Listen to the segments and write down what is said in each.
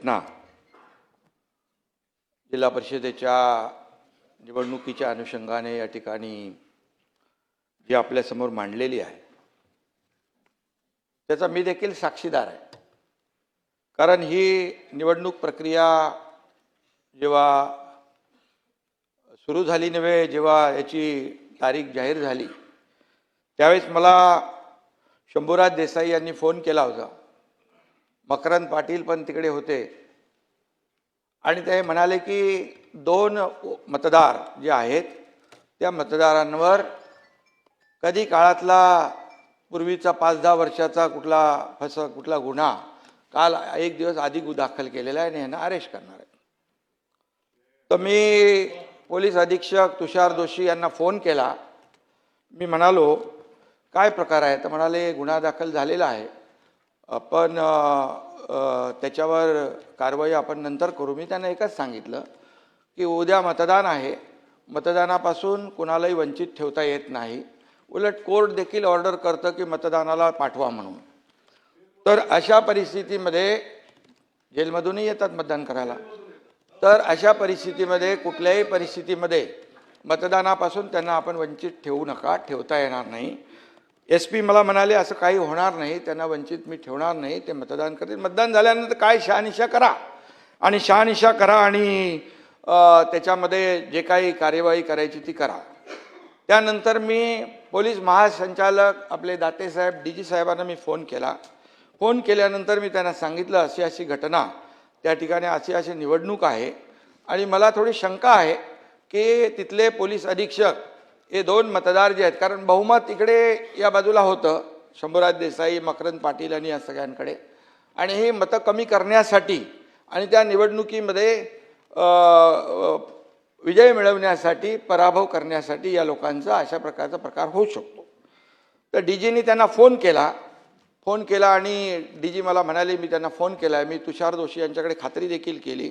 ना जिल्हा परिषदेच्या निवडणुकीच्या अनुषंगाने या ठिकाणी जी आपल्यासमोर मांडलेली आहे त्याचा मी देखील साक्षीदार आहे। कारण ही निवडणूक प्रक्रिया जेव्हा सुरू झाली नव्हे, जेव्हा याची तारीख जाहीर झाली त्यावेळेस मला शंभूराज देसाई यांनी फोन केला होता। मकरंद पाटील पण तिकडे होते आणि ते म्हणाले की 2 मतदार जे आहेत त्या मतदारांवर कधी काळातला पूर्वीचा 5-10 वर्षाचा कुठला गुन्हा काल 1 दिवस आधी दाखल केलेला आहे आणि यांना अरेस्ट करणार आहे। तर मी पोलीस अधीक्षक तुषार जोशी यांना फोन केला। मी म्हणालो काय प्रकार आहे? तर म्हणाले गुन्हा दाखल झालेला आहे, पण त्याच्यावर कारवाई आपण नंतर करू। मी त्यांना एकच सांगितलं की उद्या मतदान आहे, मतदानापासून कुणालाही वंचित ठेवता येत नाही। उलट कोर्ट देखील ऑर्डर करतं की मतदानाला पाठवा म्हणून। तर अशा परिस्थितीमध्ये जेलमधूनही येतात मतदान करायला, तर अशा परिस्थितीमध्ये कुठल्याही परिस्थितीमध्ये मतदानापासून त्यांना आपण वंचित ठेवू नका, ठेवता येणार नाही। SP मला म्हणाले असं काही होणार नाही, त्यांना वंचित मी ठेवणार नाही, ते मतदान करतील। मतदान झाल्यानंतर काय शहानिशा करा आणि शहानिशा करा आणि त्याच्यामध्ये जे काही कार्यवाही करायची ती करा। त्यानंतर मी पोलीस महासंचालक आपले दाते साहेब DG साहेबांना मी फोन केला। फोन केल्यानंतर मी त्यांना सांगितलं अशी अशी घटना त्या ठिकाणी अशी निवडणूक आहे आणि मला थोडी शंका आहे की तिथले पोलीस अधीक्षक हे 2 मतदार जे आहेत, कारण बहुमत इकडे या बाजूला होतं शंभूराज देसाई मकरंद पाटील आणि या सगळ्यांकडे, आणि ही मतं कमी करण्यासाठी आणि त्या निवडणुकीमध्ये विजय मिळवण्यासाठी पराभव करण्यासाठी या लोकांचा अशा प्रकारचा प्रकार होऊ शकतो। तर DGनी त्यांना फोन केला आणि DG मला म्हणाले, मी त्यांना फोन केला, मी तुषार जोशी यांच्याकडे खात्री देखील केली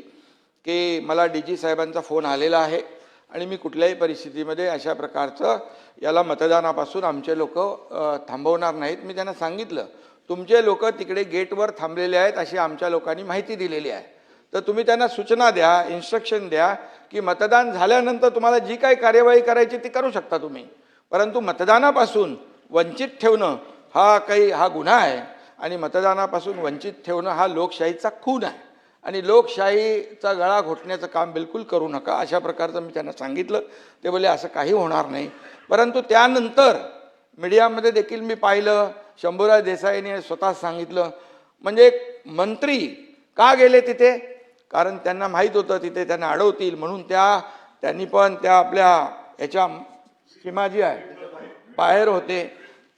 की मला DG साहेबांचा फोन आलेला आहे आणि मी कुठल्याही परिस्थितीमध्ये अशा प्रकारचं याला मतदानापासून आमचे लोक थांबवणार नाहीत। मी त्यांना सांगितलं तुमचे लोक तिकडे गेटवर थांबलेले आहेत अशी आमच्या लोकांनी माहिती दिलेली आहे, तर तुम्ही त्यांना सूचना द्या, इन्स्ट्रक्शन द्या की मतदान झाल्यानंतर तुम्हाला जी काही कार्यवाही करायची ती करू शकता तुम्ही, परंतु मतदानापासून वंचित ठेवणं हा गुन्हा आहे आणि मतदानापासून वंचित ठेवणं हा लोकशाहीचा खून आहे आणि लोकशाहीचा गळा घोटण्याचं काम बिलकुल करू नका, अशा प्रकारचं मी त्यांना सांगितलं। ते बोलले असं काही होणार नाही। परंतु त्यानंतर मीडियामध्ये देखील मी पाहिलं शंभूराज देसाईंनी स्वतः सांगितलं, म्हणजे मंत्री का गेले तिथे? कारण त्यांना माहीत होतं तिथे त्यांना अडवतील म्हणून त्यांनी पण त्या आपल्या याच्या सीमा जी आहे बाहेर होते,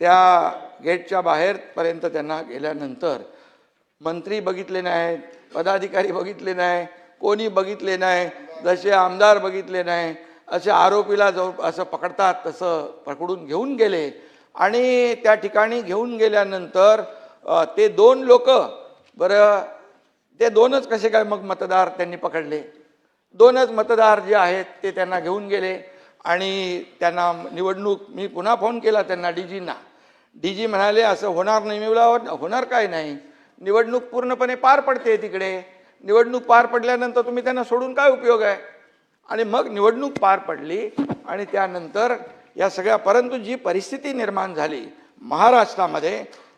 त्या गेटच्या बाहेरपर्यंत त्यांना गेल्यानंतर मंत्री बघितले नाहीत, पदाधिकारी बघितले नाही, कोणी बघितले नाही, जसे आमदार बघितले नाही, असे आरोपीला जो असं पकडतात तसं पकडून घेऊन गेले आणि त्या ठिकाणी घेऊन गेल्यानंतर ते 2 लोक, बरं ते 2च कसे काय मग मतदार त्यांनी पकडले? 2च मतदार जे आहेत ते त्यांना घेऊन गेले आणि त्यांना निवडणूक, मी पुन्हा फोन केला त्यांना DGना, DG म्हणाले असं होणार नाही। मी बोलला होणार काय नाही, निवडणूक पूर्णपणे पार पडते तिकडे, निवडणूक पार पडल्यानंतर तुम्ही त्यांना सोडून काय उपयोग आहे? आणि मग निवडणूक पार पडली आणि त्यानंतर या सगळ्या, परंतु जी परिस्थिती निर्माण झाली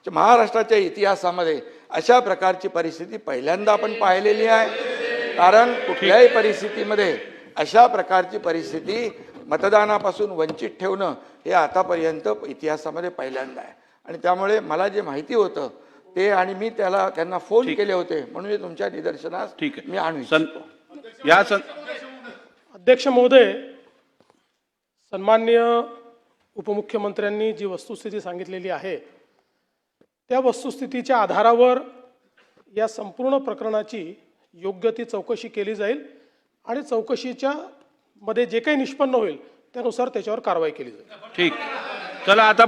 महाराष्ट्राच्या इतिहासामध्ये अशा प्रकारची परिस्थिती पहिल्यांदा आपण पाहिलेली आहे। कारण कुठल्याही परिस्थितीमध्ये अशा प्रकारची परिस्थिती मतदानापासून वंचित ठेवणं हे आतापर्यंत इतिहासामध्ये पहिल्यांदा आहे आणि त्यामुळे मला जे माहिती होतं ते आणि मी त्यांना फोन केले होते म्हणून मी तुमच्या निदर्शनास मी आणू। अध्यक्ष महोदय, सन्माननीय उपमुख्यमंत्र्यांनी जी वस्तुस्थिती सांगितलेली आहे त्या वस्तुस्थितीच्या आधारावर या संपूर्ण प्रकरणाची योग्य ती चौकशी केली जाईल आणि चौकशीच्या मध्ये जे काही निष्पन्न होईल त्यानुसार त्याच्यावर कारवाई केली जाईल। ठीक, चला आता